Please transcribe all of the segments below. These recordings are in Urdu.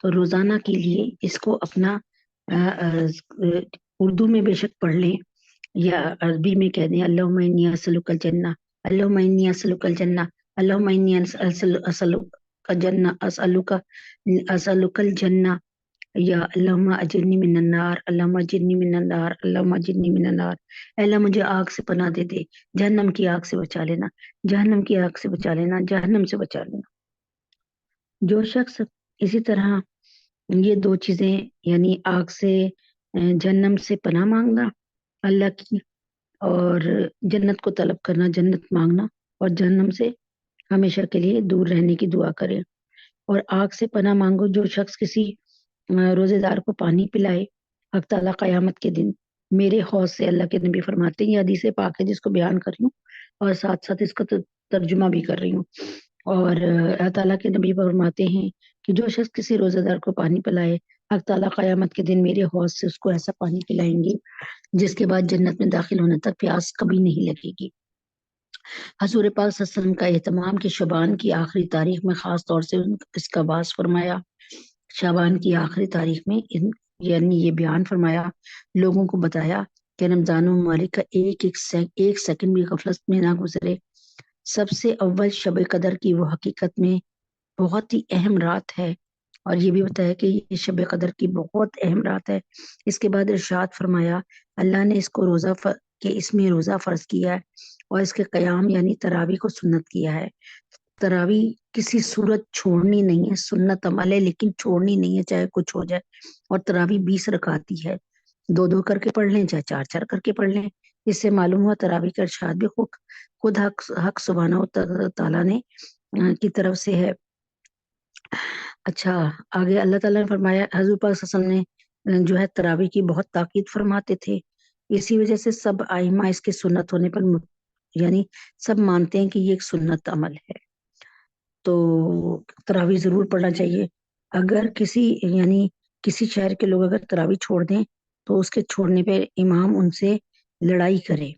تو روزانہ کے لیے اس کو اپنا اردو میں بے شک پڑھ لیں یا عربی میں کہہ دیں، اللہم انی اسألک الجنہ، اللہم انی اسألک الجنہ، اللہم انی اسألک الجنہ، یا اللہم اجرنی من النار، اللہم اجرنی من النار، اللہم اجرنی من النار، اے اللہ مجھے آگ سے پناہ دے دے، جہنم کی آگ سے بچا لینا، جہنم کی آگ سے بچا لینا، جہنم سے بچا لینا۔ جو شخص اسی طرح یہ دو چیزیں یعنی آگ سے جہنم سے پناہ مانگنا اللہ کی، اور جنت کو طلب کرنا، جنت مانگنا، اور جہنم سے ہمیشہ کے لیے دور رہنے کی دعا کرے۔ اور آگ سے پناہ مانگو، جو شخص کسی روزے دار کو پانی پلائے، حق تعالیٰ قیامت کے دن میرے حوض سے، اللہ کے نبی فرماتے ہیں، یہ حدیث پاک ہے جس کو بیان کر رہی ہوں اور ساتھ ساتھ اس کا ترجمہ بھی کر رہی ہوں۔ اور اللہ تعالیٰ کے نبی فرماتے ہیں کہ جو شخص کسی روزے دار کو پانی پلائے، حق تعالیٰ قیامت کے دن میرے حوض سے اس کو ایسا پانی پلائیں گے جس کے بعد جنت میں داخل ہونے تک پیاس کبھی نہیں لگے گی۔ حضور پاک صلی اللہ علیہ وسلم کا اہتمام کہ شعبان کی آخری تاریخ میں خاص طور سے اس کا باعث فرمایا، شعبان کی آخری تاریخ میں یعنی یہ بیان فرمایا، لوگوں کو بتایا کہ رمضان المبارک کا ایک سیکنڈ بھی غفلت میں نہ گزرے۔ سب سے اول شب قدر کی وہ حقیقت میں بہت ہی اہم رات ہے، اور یہ بھی بتایا کہ یہ شب قدر کی بہت اہم رات ہے۔ اس کے بعد ارشاد فرمایا، اللہ نے اس کو اس میں روزہ فرض کیا ہے، اور اس کے قیام یعنی تراویح کو سنت کیا ہے۔ تراویح کسی صورت چھوڑنی نہیں ہے، سنت عمل ہے لیکن چھوڑنی نہیں ہے چاہے کچھ ہو جائے۔ اور تراویح 20 رکعتی ہے، 2 کر کے پڑھ لیں چاہے 4 کر کے پڑھ لیں۔ اس سے معلوم ہوا تراویح کا ارشاد بھی خود حق سبحانہ تعالیٰ نے کی طرف سے ہے۔ اچھا، آگے اللہ تعالیٰ نے فرمایا، حضور پاک صلی اللہ علیہ وسلم نے جو ہے تراویح کی بہت تاکید فرماتے تھے، اسی وجہ سے سب ائمہ اس کے سنت ہونے پر یعنی سب مانتے ہیں کہ یہ ایک سنت عمل ہے، تو تراویح ضرور پڑھنا چاہیے۔ اگر کسی شہر کے لوگ اگر تراویح چھوڑ دیں تو اس کے چھوڑنے پہ امام ان سے لڑائی کرے۔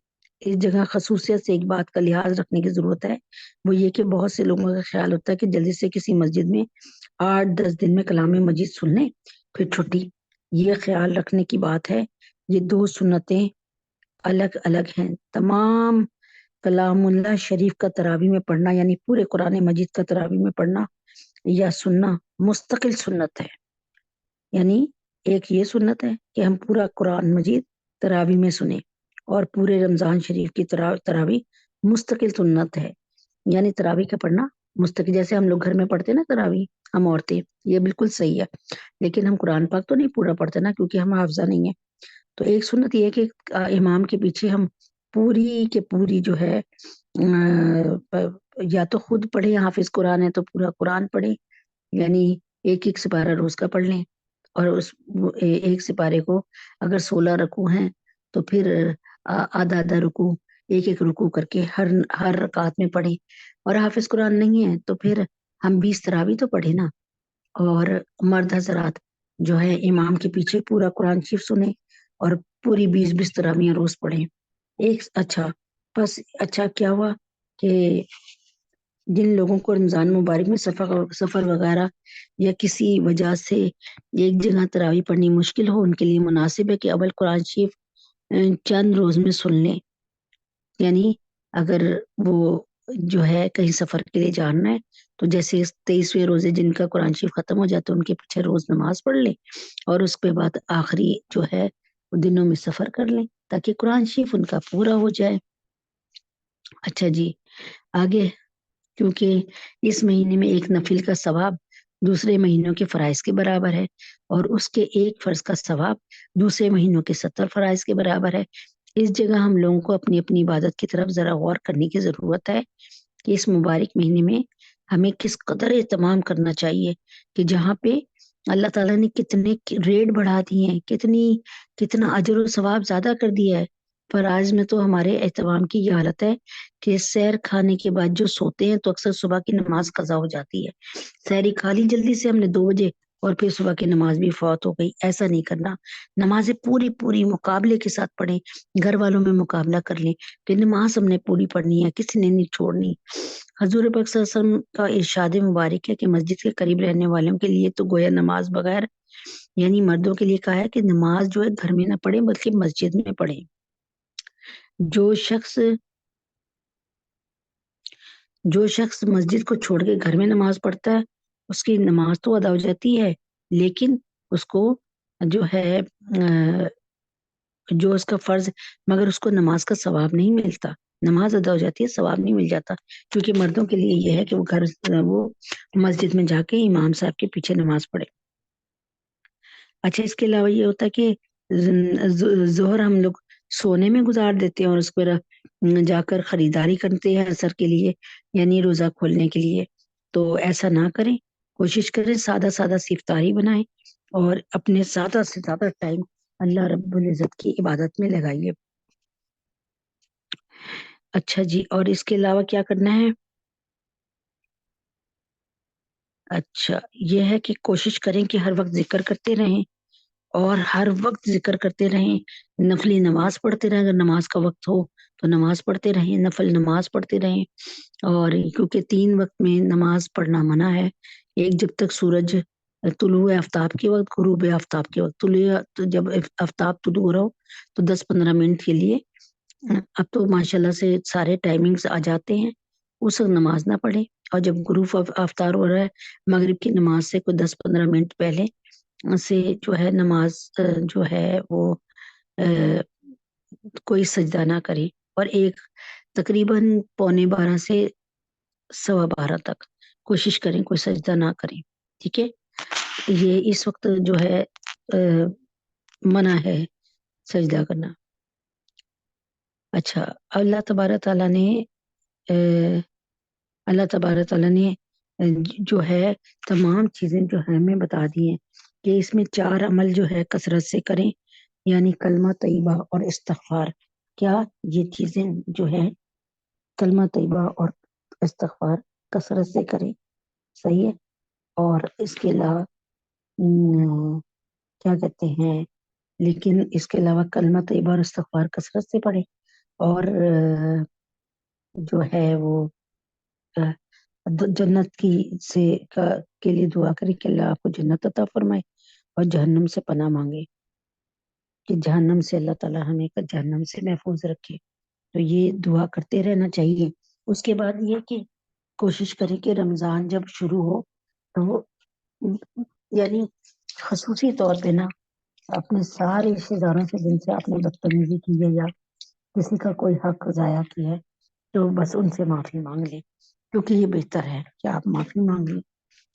اس جگہ خصوصیت سے ایک بات کا لحاظ رکھنے کی ضرورت ہے، وہ یہ کہ بہت سے لوگوں کا خیال ہوتا ہے کہ جلدی سے کسی مسجد میں 8-10 دن میں کلام مجید سن لیں پھر چھٹی۔ یہ خیال رکھنے کی بات ہے، یہ 2 سنتیں الگ الگ ہیں۔ تمام کلام اللہ شریف کا تراویح میں پڑھنا یعنی پورے قرآن مجید کا تراویح میں پڑھنا یا سننا مستقل سنت ہے۔ یعنی ایک یہ سنت ہے کہ ہم پورا قرآن مجید تراویح میں سنیں، اور پورے رمضان شریف کی تراویح مستقل سنت ہے، یعنی تراویح کا پڑھنا مستقل، جیسے ہم لوگ گھر میں پڑھتے نا تراویح ہم عورتیں، یہ بالکل صحیح ہے، لیکن ہم قرآن پاک تو نہیں پورا پڑھتے نا کیونکہ ہم حافظہ نہیں ہے۔ تو ایک سنت یہ ہے کہ امام کے پیچھے ہم پوری کے پوری جو ہے یا تو خود پڑھیں، حافظ قرآن ہے تو پورا قرآن پڑھیں، یعنی ایک سپارہ روز کا پڑھ لیں، اور اس ایک سپارے کو اگر 16 رکوع ہیں تو پھر آدھا رکوع ایک رکوع کر کے ہر رکعت میں پڑھیں، اور حافظ قرآن نہیں ہے تو پھر ہم 20 تراویح تو پڑھیں نا۔ اور مرد حضرات جو ہے امام کے پیچھے پورا قرآن شریف سنیں اور پوری 20 تراویح روز پڑھیں۔ اچھا کیا ہوا کہ جن لوگوں کو رمضان مبارک میں سفر وغیرہ یا کسی وجہ سے ایک جگہ تراویح پڑھنی مشکل ہو، ان کے لیے مناسب ہے کہ اول قرآن شریف چند روز میں سن لیں، یعنی اگر وہ جو ہے کہیں سفر کے لیے جانا ہے تو جیسے 23ویں روزے جن کا قرآن شریف ختم ہو جاتا ہے ان کے پیچھے روز نماز پڑھ لیں، اور اس کے بعد آخری جو ہے دنوں میں سفر کر لیں تاکہ قرآن شریف ان کا پورا ہو جائے۔ اچھا جی، آگے کیونکہ اس مہینے میں ایک نفل کا ثواب دوسرے مہینوں کے فرائض کے برابر ہے، اور اس کے ایک فرض کا ثواب دوسرے مہینوں کے 70 فرائض کے برابر ہے۔ اس جگہ ہم لوگوں کو اپنی اپنی عبادت کی طرف ذرا غور کرنے کی ضرورت ہے کہ اس مبارک مہینے میں ہمیں کس قدر اہتمام کرنا چاہیے، کہ جہاں پہ اللہ تعالیٰ نے کتنے ریٹ بڑھا دیے ہیں، کتنا اجر و ثواب زیادہ کر دیا ہے۔ فرائض میں تو ہمارے اہتمام کی یہ حالت ہے کہ سحر کھانے کے بعد جو سوتے ہیں تو اکثر صبح کی نماز قضا ہو جاتی ہے، سحری کھا لی جلدی سے ہم نے 2 بجے اور پھر صبح کی نماز بھی فوت ہو گئی. ایسا نہیں کرنا. نمازیں پوری پوری مقابلے کے ساتھ پڑھیں. گھر والوں میں مقابلہ کر لیں کہ نماز ہم نے پوری پڑھنی ہے, کسی نے نہیں چھوڑنی. حضور پاک صلی اللہ علیہ وسلم کا ارشاد مبارک ہے کہ مسجد کے قریب رہنے والوں کے لیے تو گویا نماز بغیر, یعنی مردوں کے لیے کہا ہے کہ نماز جو ہے گھر میں نہ پڑھیں بلکہ مسجد میں پڑھیں. جو شخص مسجد کو چھوڑ کے گھر میں نماز پڑھتا ہے اس کی نماز تو ادا ہو جاتی ہے, لیکن اس کو جو ہے جو اس کا فرض, مگر اس کو نماز کا ثواب نہیں ملتا. نماز ادا ہو جاتی ہے, ثواب نہیں مل جاتا, کیونکہ مردوں کے لیے یہ ہے کہ وہ مسجد میں جا کے امام صاحب کے پیچھے نماز پڑھے. اچھا, اس کے علاوہ یہ ہوتا ہے کہ ظہر ہم لوگ سونے میں گزار دیتے ہیں اور اس پر جا کر خریداری کرتے ہیں عصر کے لیے, یعنی روزہ کھولنے کے لیے. تو ایسا نہ کریں, کوشش کریں سادہ سادہ سی افطاری بنائیں اور اپنے زیادہ سے زیادہ ٹائم اللہ رب العزت کی عبادت میں لگائیے. اچھا جی, اور اس کے علاوہ کیا کرنا ہے؟ اچھا, یہ ہے کہ کوشش کریں کہ ہر وقت ذکر کرتے رہیں اور ہر وقت ذکر کرتے رہیں. نفلی نماز پڑھتے رہیں, اگر نماز کا وقت ہو تو نماز پڑھتے رہیں, نفل نماز پڑھتے رہیں. اور کیونکہ 3 وقت میں نماز پڑھنا منع ہے. ایک, جب تک سورج طلوع آفتاب کے وقت, غروب آفتاب کے وقت. جب آفتاب طلوع ہو رہا ہو تو 10-15 منٹ کے لیے, اب تو ماشاءاللہ سے سارے ٹائمنگز آ جاتے ہیں, اس وقت نماز نہ پڑھیں. اور جب غروب آفتاب ہو رہا ہے مغرب کی نماز سے کوئی 10-15 منٹ پہلے سے جو ہے نماز جو ہے وہ کوئی سجدہ نہ کرے. اور ایک تقریباً 11:45 سے 12:15 تک کوشش کریں کوئی سجدہ نہ کریں. ٹھیک ہے, یہ اس وقت جو ہے منع ہے سجدہ کرنا. اچھا, اللہ تبارک تعالیٰ نے جو ہے تمام چیزیں جو ہے ہمیں بتا دی ہیں کہ اس میں 4 عمل جو ہے کثرت سے کریں, یعنی کلمہ طیبہ اور استغفار. کیا یہ چیزیں جو ہے کلمہ طیبہ اور استغفار کثرت سے کریں, صحیح ہے. اور اس کے علاوہ کیا کہتے ہیں, لیکن اس کے علاوہ کلمہ طیبہ اور استغفار کثرت سے پڑھیں. اور جو ہے وہ جنت کے لیے دعا کریں کہ اللہ آپ کو جنت عطا فرمائے اور جہنم سے پناہ مانگے کہ جہنم سے اللہ تعالیٰ ہمیں جہنم سے محفوظ رکھے. تو یہ دعا کرتے رہنا چاہیے. اس کے بعد یہ کہ کوشش کریں کہ رمضان جب شروع ہو تو یعنی خصوصی طور پہ نا اپنے سارے رشتے داروں سے جن سے آپ نے بدتمیزی کی ہے یا کسی کا کوئی حق ضائع کیا ہے تو بس ان سے معافی مانگ لیں, کیونکہ یہ بہتر ہے کہ آپ معافی مانگ لیں.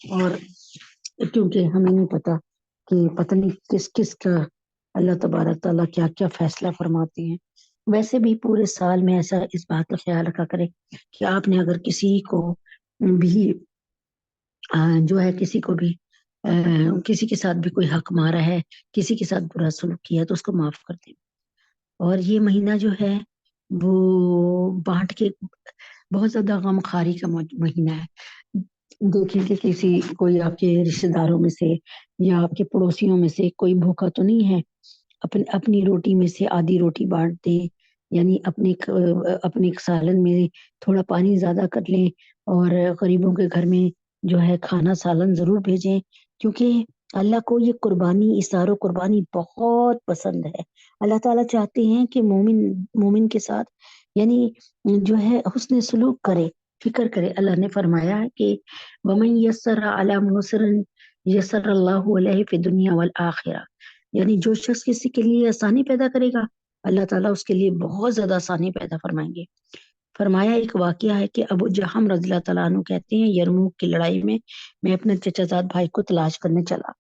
اور کیونکہ ہمیں نہیں پتا کہ پتہ نہیں کس کس کا اللہ تبارک تعالیٰ کیا کیا فیصلہ فرماتے ہیں. ویسے بھی پورے سال میں ایسا اس بات کا خیال رکھا کرے کہ آپ نے اگر کسی کو بھی جو ہے کسی کے ساتھ بھی کوئی حق مارا ہے, کسی کے ساتھ برا سلوک کیا تو اس کو معاف کر دیں. اور یہ مہینہ جو ہے وہ بانٹ کے بہت زیادہ غم خاری کا مہینہ ہے. دیکھیں کہ کوئی آپ کے رشتے داروں میں سے یا آپ کے پڑوسیوں میں سے کوئی بھوکا تو نہیں ہے, اپنی روٹی میں سے آدھی روٹی بانٹ دیں, یعنی اپنے سالن میں تھوڑا پانی زیادہ کر لیں اور غریبوں کے گھر میں جو ہے کھانا سالن ضرور بھیجیں, کیونکہ اللہ کو یہ قربانی, اثار و قربانی بہت پسند ہے. اللہ تعالیٰ چاہتے ہیں کہ مومن کے ساتھ یعنی جو ہے حسن سلوک کرے, فکر کرے. اللہ نے فرمایا ہے کہ وَمَن يَسَّرَ عَلَى مُعْسِرٍ يَسَّرَ اللَّهُ عَلَيْهِ فِي الدُّنْيَا وَالْآخِرَةِ, یعنی جو شخص کسی کے لیے آسانی پیدا کرے گا اللہ تعالیٰ اس کے لیے بہت زیادہ آسانی پیدا فرمائیں گے. فرمایا ایک واقعہ ہے کہ ابو جہم رضی اللہ تعالیٰ عنہ کہتے ہیں یرموک کی لڑائی میں اپنے چچا زاد بھائی کو تلاش کرنے چلا,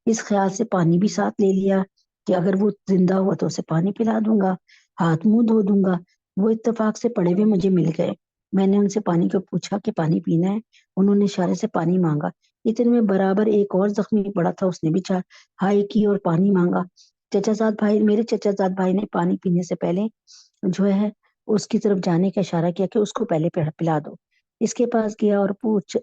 اس خیال سے پانی بھی ساتھ لے لیا کہ اگر وہ زندہ ہوا تو اسے پانی پلا دوں گا, ہاتھ منہ دھو دوں گا. وہ اتفاق سے پڑے ہوئے مجھے مل گئے. میں نے ان سے پانی کو پوچھا کہ پانی پینا ہے, انہوں نے اشارے سے پانی مانگا. اتنے میں برابر ایک اور زخمی پڑا تھا, اس نے بھی ہائے کی اور پانی مانگا. میرے چچا زاد بھائی نے پانی پینے سے پہلے جو ہے اس کی طرف جانے کا اشارہ کیا کہ اس کو پہلے پلا دو. اس کے پاس گیا اور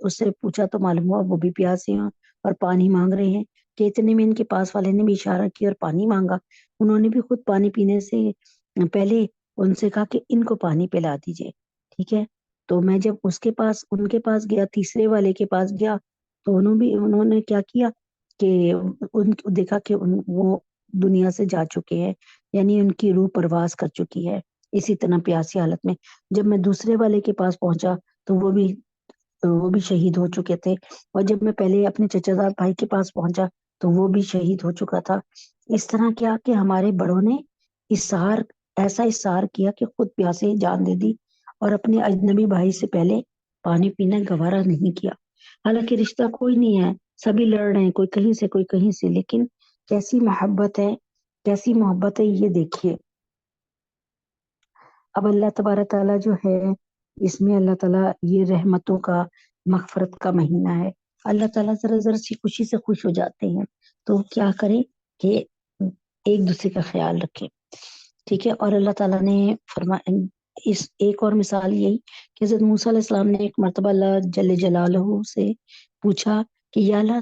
اس سے پوچھا تو معلوم ہوا وہ بھی پیاسی ہیں اور پانی مانگ رہے ہیں کہ اتنے میں ان کے پاس والے نے بھی اشارہ کیا اور پانی مانگا. انہوں نے بھی خود پانی پینے سے پہلے ان سے کہا کہ ان کو پانی پلا دیجیے. ٹھیک ہے. تو میں جب ان کے پاس گیا، تیسرے والے کے پاس گیا، تو انہوں نے کیا کیا کہ دیکھا کہ وہ دنیا سے جا چکے ہیں، یعنی ان کی روح پرواز کر چکی ہے اسی طرح پیاسی حالت میں. جب میں دوسرے والے کے پاس پہنچا تو وہ بھی شہید ہو چکے تھے. اور جب میں پہلے اپنے چچا زاد بھائی کے پاس پہنچا تو وہ بھی شہید ہو چکا تھا. اس طرح کیا کہ ہمارے بڑوں نے ایسا اصرار کیا کہ خود پیاسے جان دے دی اور اپنے اجنبی بھائی سے پہلے پانی پینا گوارا نہیں کیا. حالانکہ رشتہ کوئی نہیں ہے، سبھی لڑ رہے ہیں، کوئی کہیں سے کوئی کہیں سے، لیکن کیسی محبت ہے یہ دیکھیے. اب اللہ تبارک تعالیٰ جو ہے، اس میں اللہ تعالیٰ یہ رحمتوں کا، مغفرت کا مہینہ ہے. اللہ تعالیٰ ذرا ذرا سی خوشی سے خوش ہو جاتے ہیں، تو کیا کریں کہ ایک دوسرے کا خیال رکھیں. ٹھیک ہے. اور اللہ تعالیٰ نے اس ایک اور مثال یہی کہ حضرت موسیٰ علیہ السلام نے ایک مرتبہ اللہ جل جلالہ سے پوچھا کہ یا اللہ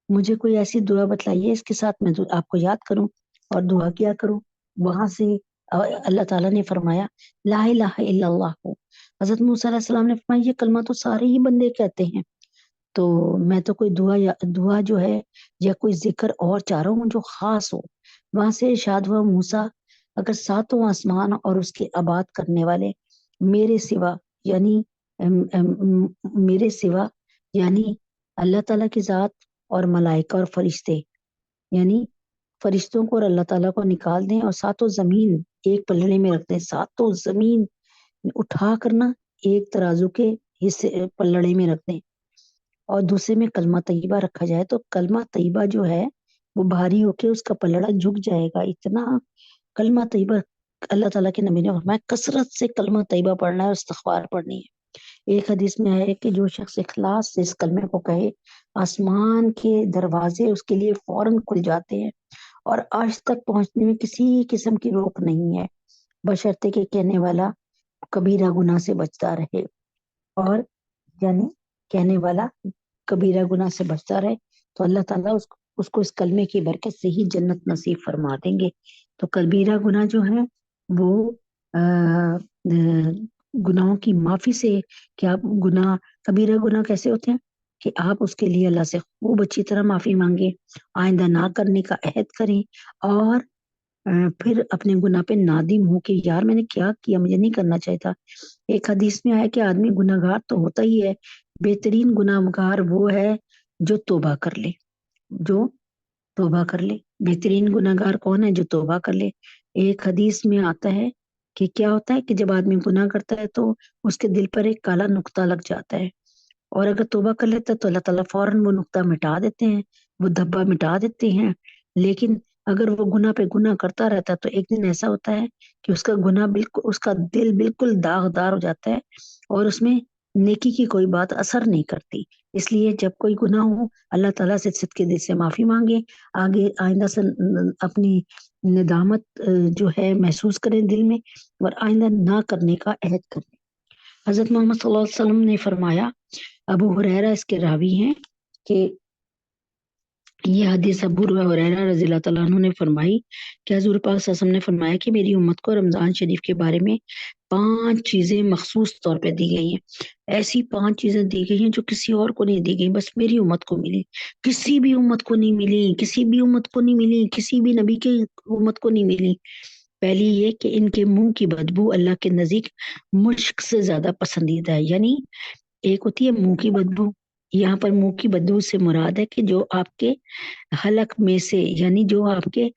مجھے کوئی ایسی دعا بتلائیے اس کے ساتھ میں آپ کو یاد کروں اور دعا کیا کروں. وہاں سے اللہ تعالیٰ نے فرمایا لا الہ الا اللہ. حضرت موسیٰ علیہ السلام نے فرمایا یہ کلمہ تو سارے ہی بندے کہتے ہیں، تو میں تو کوئی دعا جو ہے یا کوئی ذکر اور چاہ رہا ہوں جو خاص ہو. وہاں سے ارشاد ہوا موسیٰ اگر ساتوں آسمان اور اس کے آباد کرنے والے میرے سوا یعنی اللہ تعالیٰ کی ذات اور ملائکہ اور فرشتے، یعنی فرشتوں کو اور اللہ تعالیٰ کو نکال دیں اور ساتوں زمین ایک پلڑے میں رکھ دیں، ساتوں زمین اٹھا کرنا ایک ترازو کے حصے پلڑے میں رکھ دیں اور دوسرے میں کلمہ طیبہ رکھا جائے، تو کلمہ طیبہ جو ہے وہ بھاری ہو کے اس کا پلڑا جھک جائے گا. اتنا کلمہ طیبہ اللہ تعالیٰ کے نبی نے فرمایا کثرت سے کلمہ طیبہ پڑھنا ہے اور استغفار پڑھنی ہے. ایک حدیث میں ہے کہ جو شخص اخلاص سے اس کلمے کو کہے آسمان کے دروازے اس کے لیے فوراً کھل جاتے ہیں اور عرش تک پہنچنے میں کسی قسم کی روک نہیں ہے، بشرطے کہ کہنے والا کبیرہ گناہ سے بچتا رہے. اور یعنی کہنے والا کبیرہ گناہ سے بچتا رہے تو اللہ تعالیٰ اس کو اس کلمے کی برکت سے ہی جنت نصیب فرما دیں گے. تو کبیرہ گناہ جو ہے وہ گناہوں کی معافی سے، کہ آپ کبیرہ گناہ کیسے ہوتے ہیں کہ آپ اس کے لیے اللہ سے خوب اچھی طرح معافی مانگیں، آئندہ نہ کرنے کا عہد کریں اور پھر اپنے گناہ پہ نادم ہو کہ یار میں نے کیا کیا، مجھے نہیں کرنا چاہیے تھا. ایک حدیث میں آیا کہ آدمی گناہ گار تو ہوتا ہی ہے، بہترین گناہ گار وہ ہے جو توبہ کر لے. بہترین گناہ گار کون ہے؟ جو توبہ کر لے. ایک حدیث میں آتا ہے کہ کیا ہوتا ہے کہ جب آدمی گناہ کرتا ہے تو اس کے دل پر ایک کالا نقطہ لگ جاتا ہے، اور اگر توبہ کر لیتا ہے تو اللہ تعالیٰ فوراً وہ نقطہ مٹا دیتے ہیں، وہ دھبا مٹا دیتے ہیں. لیکن اگر وہ گناہ پہ گناہ کرتا رہتا ہے تو ایک دن ایسا ہوتا ہے کہ اس کا دل بالکل داغدار ہو جاتا ہے اور اس میں نیکی کی کوئی بات اثر نہیں کرتی. اس لیے جب کوئی گناہ ہو اللہ تعالیٰ سے صدقے دل سے معافی مانگے، آئندہ سے اپنی ندامت جو ہے محسوس کریں دل میں اور آئندہ نہ کرنے کا عہد کریں. حضرت محمد صلی اللہ علیہ وسلم نے فرمایا، ابو ہریرہ اس کے راوی ہیں، کہ یہ حدیث ابو ہریرہ رضی اللہ تعالیٰ عنہ نے فرمائی کہ حضور پاک صلی اللہ علیہ وسلم نے فرمایا کہ میری امت کو رمضان شریف کے بارے میں 5 چیزیں مخصوص طور پہ دی گئی ہیں. ایسی 5 چیزیں دی گئی ہیں جو کسی اور کو نہیں دی گئی، بس میری امت کو ملی، کسی بھی امت کو نہیں ملی، کسی بھی امت کو نہیں ملی، کسی بھی نبی کی امت کو نہیں ملی. پہلی یہ کہ ان کے منہ کی بدبو اللہ کے نزدیک مشک سے زیادہ پسندیدہ ہے. یعنی ایک ہوتی ہے منہ کی بدبو، یہاں پر منہ کی بدبو سے مراد ہے کہ جو آپ کے حلق میں سے، یعنی جو آپ کے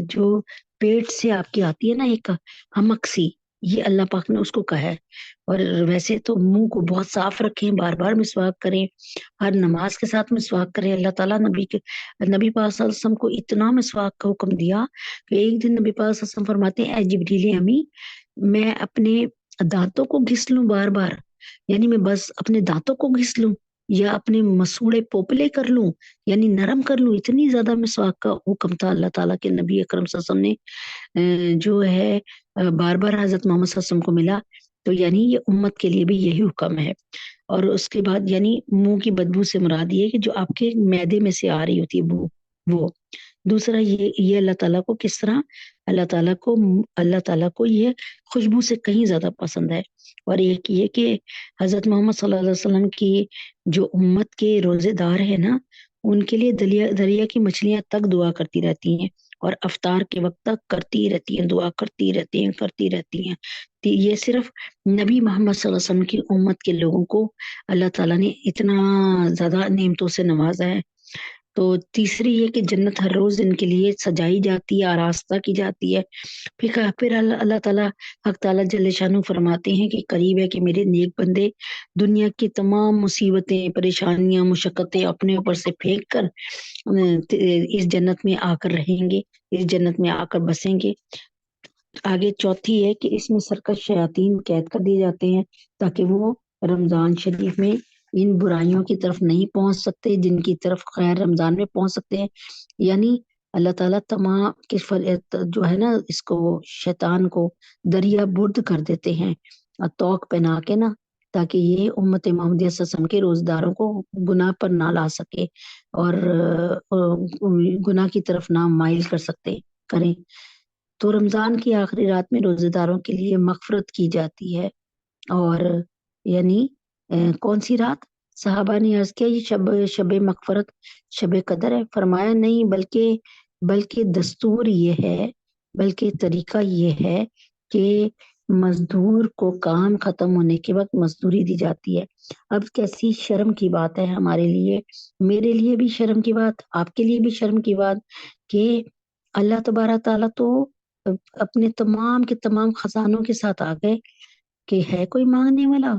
جو پیٹ سے آپ کی آتی ہے نا ایک ہمک سی، یہ اللہ پاک نے اس کو کہا ہے. اور ویسے تو منہ کو بہت صاف رکھیں، بار بار مسواک کریں، ہر نماز کے ساتھ مسواک کریں. اللہ تعالیٰ نبی پاک صلی اللہ علیہ وسلم کو اتنا مسواک کا حکم دیا کہ ایک دن نبی پاک صلی اللہ علیہ وسلم فرماتے ہیں اے جبریل امی، میں اپنے دانتوں کو گھس لوں بار بار، یعنی میں بس اپنے دانتوں کو گھس لوں یا اپنے مسوڑے پوپلے کر لوں، یعنی نرم کر لوں. اتنی زیادہ مسواک کا حکم تھا اللہ تعالیٰ کے نبی اکرم صلی اللہ علیہ وسلم نے جو ہے بار بار حضرت محمد صلی اللہ علیہ وسلم کو ملا. تو یعنی یہ امت کے لیے بھی یہی حکم ہے. اور اس کے بعد یعنی منہ کی بدبو سے مراد یہ ہے کہ جو آپ کے معدے میں سے آ رہی ہوتی ہے بو، وہ دوسرا یہ اللہ تعالیٰ کو کس طرح، اللہ تعالیٰ کو یہ خوشبو سے کہیں زیادہ پسند ہے۔ اور ایک یہ کہ حضرت محمد صلی اللہ علیہ وسلم کی جو امت کے روزے دار ہے نا، ان کے لیے دریا کی مچھلیاں تک دعا کرتی رہتی ہیں، اور افطار کے وقت تک کرتی رہتی ہیں، دعا کرتی رہتی ہیں۔ یہ صرف نبی محمد صلی اللہ علیہ وسلم کی امت کے لوگوں کو اللہ تعالیٰ نے اتنا زیادہ نعمتوں سے نوازا ہے۔ تو تیسری یہ کہ جنت ہر روز ان کے لیے سجائی جاتی ہے، آراستہ کی جاتی ہے۔ پھر اللہ تعالیٰ، حق تعالیٰ جل شانہ فرماتے ہیں کہ قریب ہے کہ میرے نیک بندے دنیا کی تمام مصیبتیں، پریشانیاں، مشقتیں اپنے اوپر سے پھینک کر اس جنت میں آ کر رہیں گے، اس جنت میں آ کر بسیں گے۔ آگے چوتھی ہے کہ اس میں سرکش شیاطین قید کر دیے جاتے ہیں تاکہ وہ رمضان شریف میں ان برائیوں کی طرف نہیں پہنچ سکتے جن کی طرف خیر رمضان میں پہنچ سکتے ہیں۔ یعنی اللہ تعالیٰ تمام جو ہے نا، اس کو شیطان کو دریا برد کر دیتے ہیں توق پہنا کے نا، تاکہ یہ امت محمدیہ صلی اللہ علیہ وسلم کے روزداروں کو گناہ پر نہ لا سکے اور گناہ کی طرف نہ مائل کریں۔ تو رمضان کی آخری رات میں روزے داروں کے لیے مغفرت کی جاتی ہے، اور یعنی کون سی رات؟ صحابہ نے عرض کیا یہ شب مغفرت، شب قدر ہے؟ فرمایا نہیں، بلکہ دستور یہ ہے، بلکہ طریقہ یہ ہے کہ مزدور کو کام ختم ہونے کے وقت مزدوری دی جاتی ہے۔ اب کیسی شرم کی بات ہے ہمارے لیے، میرے لیے بھی شرم کی بات، آپ کے لیے بھی شرم کی بات، کہ اللہ تبارک تعالیٰ تو اپنے تمام کے تمام خزانوں کے ساتھ آ گئے کہ ہے کوئی مانگنے والا؟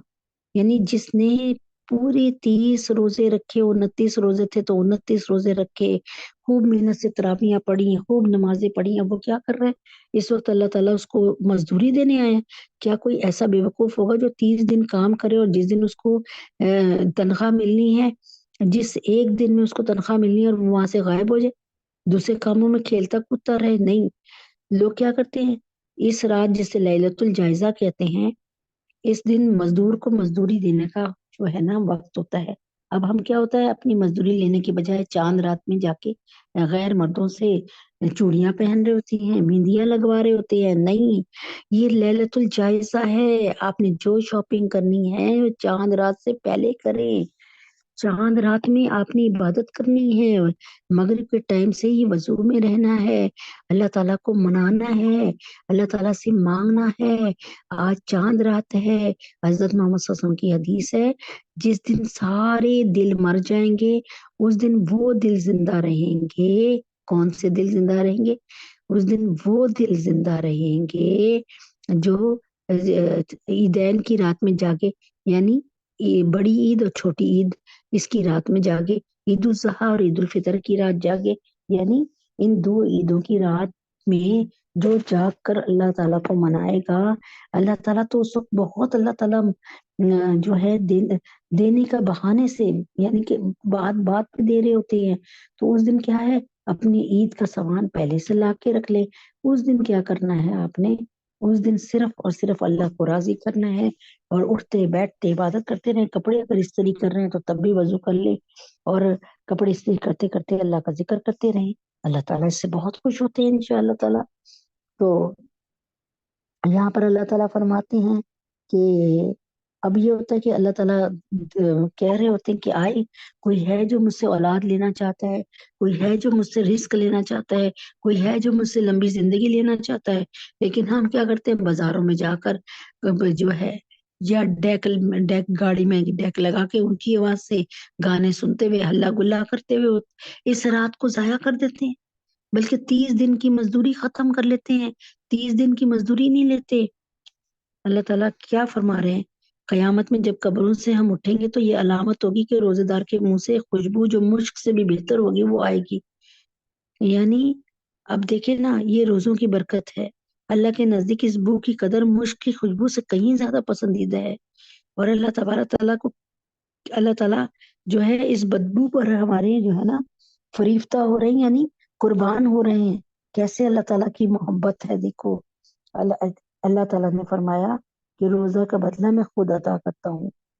یعنی جس نے پورے 30 روزے رکھے، 29 روزے تھے تو 29 روزے رکھے، خوب محنت سے تراویحاں پڑھی، خوب نمازیں پڑھی، اب وہ کیا کر رہا ہے اس وقت؟ اللہ تعالیٰ اس کو مزدوری دینے آئے ہیں۔ کیا کوئی ایسا بے وقوف ہوگا جو 30 دن کام کرے اور جس دن اس کو تنخواہ ملنی ہے، جس ایک دن میں اس کو تنخواہ ملنی ہے اور وہاں سے غائب ہو جائے، دوسرے کاموں میں کھیلتا کودتا رہے؟ نہیں، لوگ کیا کرتے ہیں، اس رات جسے لیلۃ الجائزہ کہتے ہیں، اس دن مزدور کو مزدوری دینے کا جو ہے نا وقت ہوتا ہے۔ اب ہم کیا ہوتا ہے، اپنی مزدوری لینے کے بجائے چاند رات میں جا کے غیر مردوں سے چوڑیاں پہن رہے ہوتی ہیں، مہندیاں لگوا رہے ہوتے ہیں۔ نہیں، یہ لیلۃ الجائزہ ہے، آپ نے جو شاپنگ کرنی ہے چاند رات سے پہلے کریں۔ چاند رات میں آپ نے عبادت کرنی ہے، مغرب کے ٹائم سے ہی وضو میں رہنا ہے، اللہ تعالیٰ کو منانا ہے، اللہ تعالیٰ سے مانگنا ہے۔ آج چاند رات ہے، حضرت محمد صلی اللہ علیہ وسلم کی حدیث ہے، جس دن سارے دل مر جائیں گے اس دن وہ دل زندہ رہیں گے۔ کون سے دل زندہ رہیں گے؟ اس دن وہ دل زندہ رہیں گے جو عیدین کی رات میں جاگے، یعنی بڑی عید اور چھوٹی عید اس کی رات میں جاگے، عید الاضحیٰ اور عید الفطر کی رات جاگے، یعنی ان 2 عیدوں کی رات میں جو جاگ کر اللہ تعالیٰ کو منائے گا، اللہ تعالیٰ تو اس وقت بہت، اللہ تعالیٰ جو ہے دینے کا بہانے سے، یعنی کہ بات پہ دے رہے ہوتے ہیں، تو اس دن کیا ہے، اپنی عید کا سامان پہلے سے لا کے رکھ لے۔ اس دن کیا کرنا ہے آپ نے، اس دن صرف اور صرف اللہ کو راضی کرنا ہے، اور اٹھتے بیٹھتے عبادت کرتے رہے۔ کپڑے اگر استری کر رہے ہیں تو تب بھی وضو کر لے، اور کپڑے استری کرتے کرتے اللہ کا ذکر کرتے رہیں، اللہ تعالیٰ اس سے بہت خوش ہوتے ہیں انشاءاللہ تعالیٰ۔ تو یہاں پر اللہ تعالیٰ فرماتے ہیں کہ اب یہ ہوتا ہے کہ اللہ تعالیٰ کہہ رہے ہوتے ہیں کہ آئے، کوئی ہے جو مجھ سے اولاد لینا چاہتا ہے، کوئی ہے جو مجھ سے رزق لینا چاہتا ہے، کوئی ہے جو مجھ سے لمبی زندگی لینا چاہتا ہے۔ لیکن ہم کیا کرتے ہیں، بازاروں میں جا کر جو ہے، یا ڈیک گاڑی میں ڈیک لگا کے ان کی آواز سے گانے سنتے ہوئے ہلا گلا کرتے ہوئے اس رات کو ضائع کر دیتے ہیں، بلکہ 30 دن کی مزدوری ختم کر لیتے ہیں، 30 دن کی مزدوری نہیں لیتے۔ اللہ تعالیٰ کیا فرما رہے ہیں، قیامت میں جب قبروں سے ہم اٹھیں گے تو یہ علامت ہوگی کہ روزے دار کے منہ سے خوشبو جو مشک سے بھی بہتر ہوگی وہ آئے گی۔ یعنی اب دیکھیں نا، یہ روزوں کی برکت ہے، اللہ کے نزدیک اس بو کی قدر مشک کی خوشبو سے کہیں زیادہ پسندیدہ ہے، اور اللہ تبارک تعالیٰ کو، اللہ تعالیٰ جو ہے اس بدبو پر ہمارے جو ہے نا فریفتہ ہو رہے ہیں، یعنی قربان ہو رہے ہیں۔ کیسے اللہ تعالیٰ کی محبت ہے، دیکھو اللہ تعالیٰ نے فرمایا کہ روزہ کا بدلہ میں خود عطا کرتا ہوں۔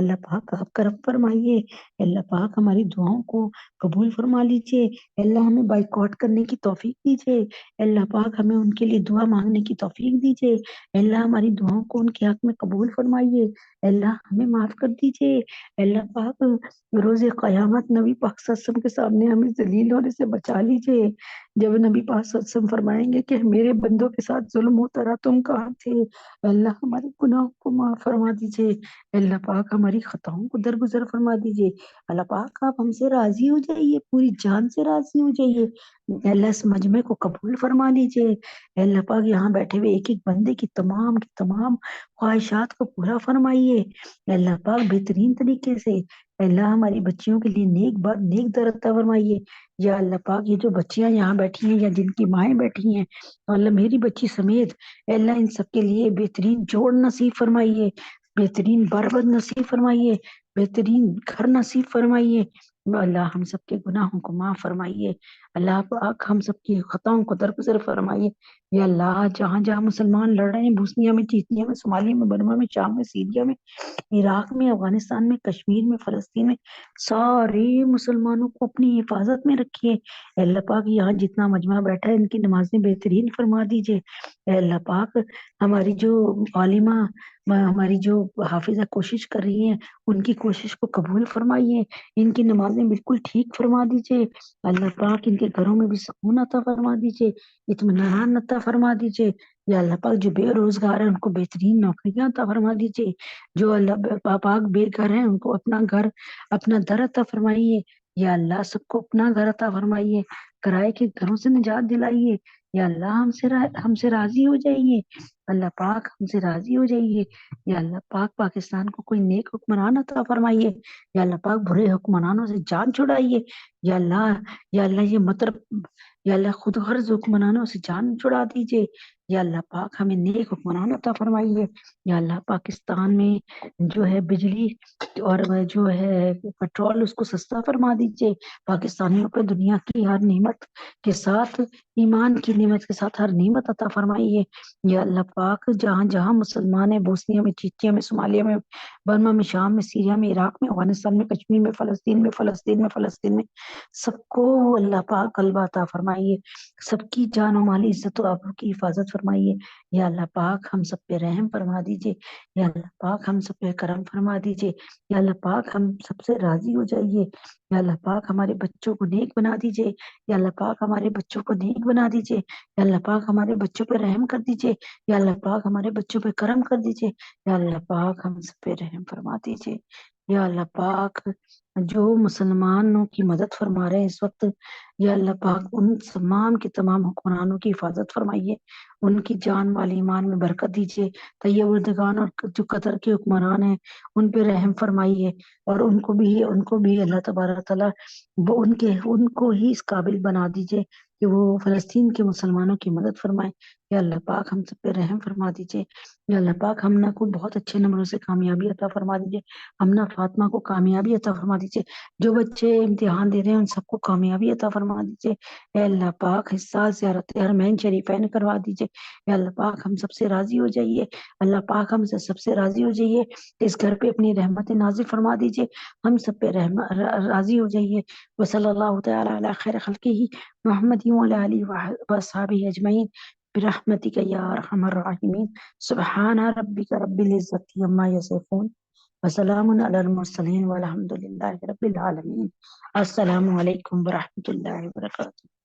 اللہ پاک آپ کرم فرمائیے، اللہ پاک ہماری دعاؤں کو قبول فرما لیجیے، اللہ ہمیں بائیکاٹ کرنے کی توفیق دیجیے، اللہ پاک ہمیں ان کے لیے دعا مانگنے کی توفیق دیجیے، اللہ ہماری دعاؤں کو ان کے حق میں قبول فرمائیے، اللہ ہمیں معاف کر دیجیے، اللہ پاک روز قیامت نبی پاک صلی اللہ علیہ وسلم کے سامنے ہمیں ذلیل ہونے سے بچا لیجیے، جب نبی پاک صلی اللہ علیہ وسلم فرمائیں گے کہ میرے بندوں کے ساتھ ظلم ہوتا رہا، تم کہاں تھے؟ اللہ ہمارے گناہوں کو معاف فرما دیجیے، اللہ پاک ہماری خطاؤں کو درگزر فرما دیجیے، اللہ پاک آپ ہم سے راضی ہو جائیے، پوری جان سے راضی ہو جائیے، اللہ اس مجمع کو قبول فرما لیجیے، اللہ پاک یہاں بیٹھے ہوئے ایک ایک بندے کی تمام خواہشات کو پورا فرمائیے، اللہ پاک بہترین طریقے سے، اللہ ہماری بچیوں کے لیے نیک بات نیک در عطا فرمائیے، یا اللہ پاک یہ جو بچیاں یہاں بیٹھی ہیں یا جن کی مائیں بیٹھی ہیں، اللہ میری بچی سمیت اللہ ان سب کے لیے بہترین جوڑ نصیب فرمائیے، بہترین بربد نصیب فرمائیے، بہترین گھر نصیب فرمائیے، اللہ ہم سب کے گناہوں کو معاف فرمائیے، اللہ پاک ہم سب کی خطاؤں کو درگزر فرمائیے، یا اللہ جہاں جہاں مسلمان لڑ رہے ہیں، بوسنیا میں، چیچنیا میں، صومالیہ میں، برما میں، شام میں، سیریا میں، عراق میں، افغانستان میں، کشمیر میں، فلسطین میں، سارے مسلمانوں کو اپنی حفاظت میں رکھیے، اے اللہ پاک یہاں جتنا مجمع بیٹھا ہے ان کی نمازیں بہترین فرما دیجیے، اے اللہ پاک ہماری جو عالمہ ہماری جو حافظہ کوشش کر رہی ہیں ان کی کوشش کو قبول فرمائیے، ان کی نمازیں بالکل ٹھیک فرما دیجیے، اللہ پاک ان کے گھروں میں بھی سکون عطا فرما دیجیے، اطمینان عطا فرما دیجیے، یا اللہ پاک جو بے روزگار ہیں ان کو بہترین نوکریاں عطا فرما دیجیے، جو اللہ پاک بے گھر ہیں ان کو اپنا گھر اپنا در عطا فرمائیے، یا اللہ سب کو اپنا گھر عطا فرمائیے، کرائے کے گھروں سے نجات دلائیے، یا اللہ ہم سے راضی ہو جائیے، اللہ پاک ہم سے راضی ہو جائیے، یا اللہ پاک پاکستان کو کوئی نیک حکمران عطا فرمائیے، یا اللہ پاک برے حکمرانوں سے جان چھڑائیے، یا اللہ یا اللہ یہ مطلب یا اللہ خود غرض حکمرانوں سے جان چھڑا دیجیے، یا اللہ پاک ہمیں نیک حکمران عطا فرمائیے، یا اللہ پاکستان میں جو ہے بجلی اور جو ہے پیٹرول اس کو سستا فرما دیجیے، پاکستانیوں پہ دنیا کی ہر نعمت کے ساتھ ایمان کی نعمت کے ساتھ ہر نعمت عطا فرمائیے، یا اللہ پاک جہاں جہاں مسلمان ہیں، بوسنیا میں، چیچیا میں، صومالیہ میں، برما میں، شام میں، سیریا میں، عراق میں، افغانستان میں، کشمیر میں، فلسطین میں سب کو اللہ پاک غلبہ عطا فرمائیے، سب کی جان و مالی عزت و آبرو کی حفاظت فرمائیے، یا اللہ پاک ہم سب پہ رحم فرما دیجیے، یا اللہ پاک ہم سب پہ کرم فرما دیجیے، یا اللہ پاک ہم سب سے راضی ہو جائیے، یا اللہ پاک ہمارے بچوں کو نیک بنا دیجیے، یا اللہ پاک ہمارے بچوں کو نیک بنا دیجیے، یا اللہ پاک ہمارے بچوں پہ رحم کر دیجیے، یا اللہ پاک ہمارے بچوں پہ کرم کر دیجیے، یا اللہ پاک ہم سب پہ رحم فرما دیجیے، یا اللہ پاک جو مسلمانوں کی مدد فرما رہے ہیں اس وقت، یا اللہ پاک ان تمام حکمرانوں کی حفاظت فرمائیے، ان کی جان مال ایمان میں برکت دیجیے، طیب اردگان اور جو قطر کے حکمران ہیں ان پہ رحم فرمائیے، اور ان کو بھی اللہ تبارک تعالیٰ وہ ان کو ہی اس قابل بنا دیجیے کہ وہ فلسطین کے مسلمانوں کی مدد فرمائے، یا اللہ پاک ہم سب پہ رحم فرما دیجیے، یا اللہ پاک ہمنا کو بہت اچھے نمبروں سے کامیابی عطا فرما دیجیے، ہمنا فاطمہ کو کامیابی عطا فرما دیجیے، جو بچے امتحان دے رہے ہیں ان سب کو کامیابی عطا فرما دیجیے، اے اللہ پاک اس سال زیارت حرمین شریفین کروا دیجیے، اے اللہ پاک ہم سب سے راضی ہو جائیے، اللہ پاک ہم سے سب سے راضی ہو جائیے، اس گھر پہ اپنی رحمت نازل فرما دیجیے، ہم سب پہ راضی ہو جائیے، وصلی اللہ تعالی علی خیر خلقہ محمد وعلی آلہ وصحبہ اجمعین برحمتک یا ارحم الراحمین، سبحان ربک رب العزت عما یصفون وسلام علی المرسلین والحمد للہ رب العالمین، السلام علیکم ورحمۃ اللہ وبرکاتہ۔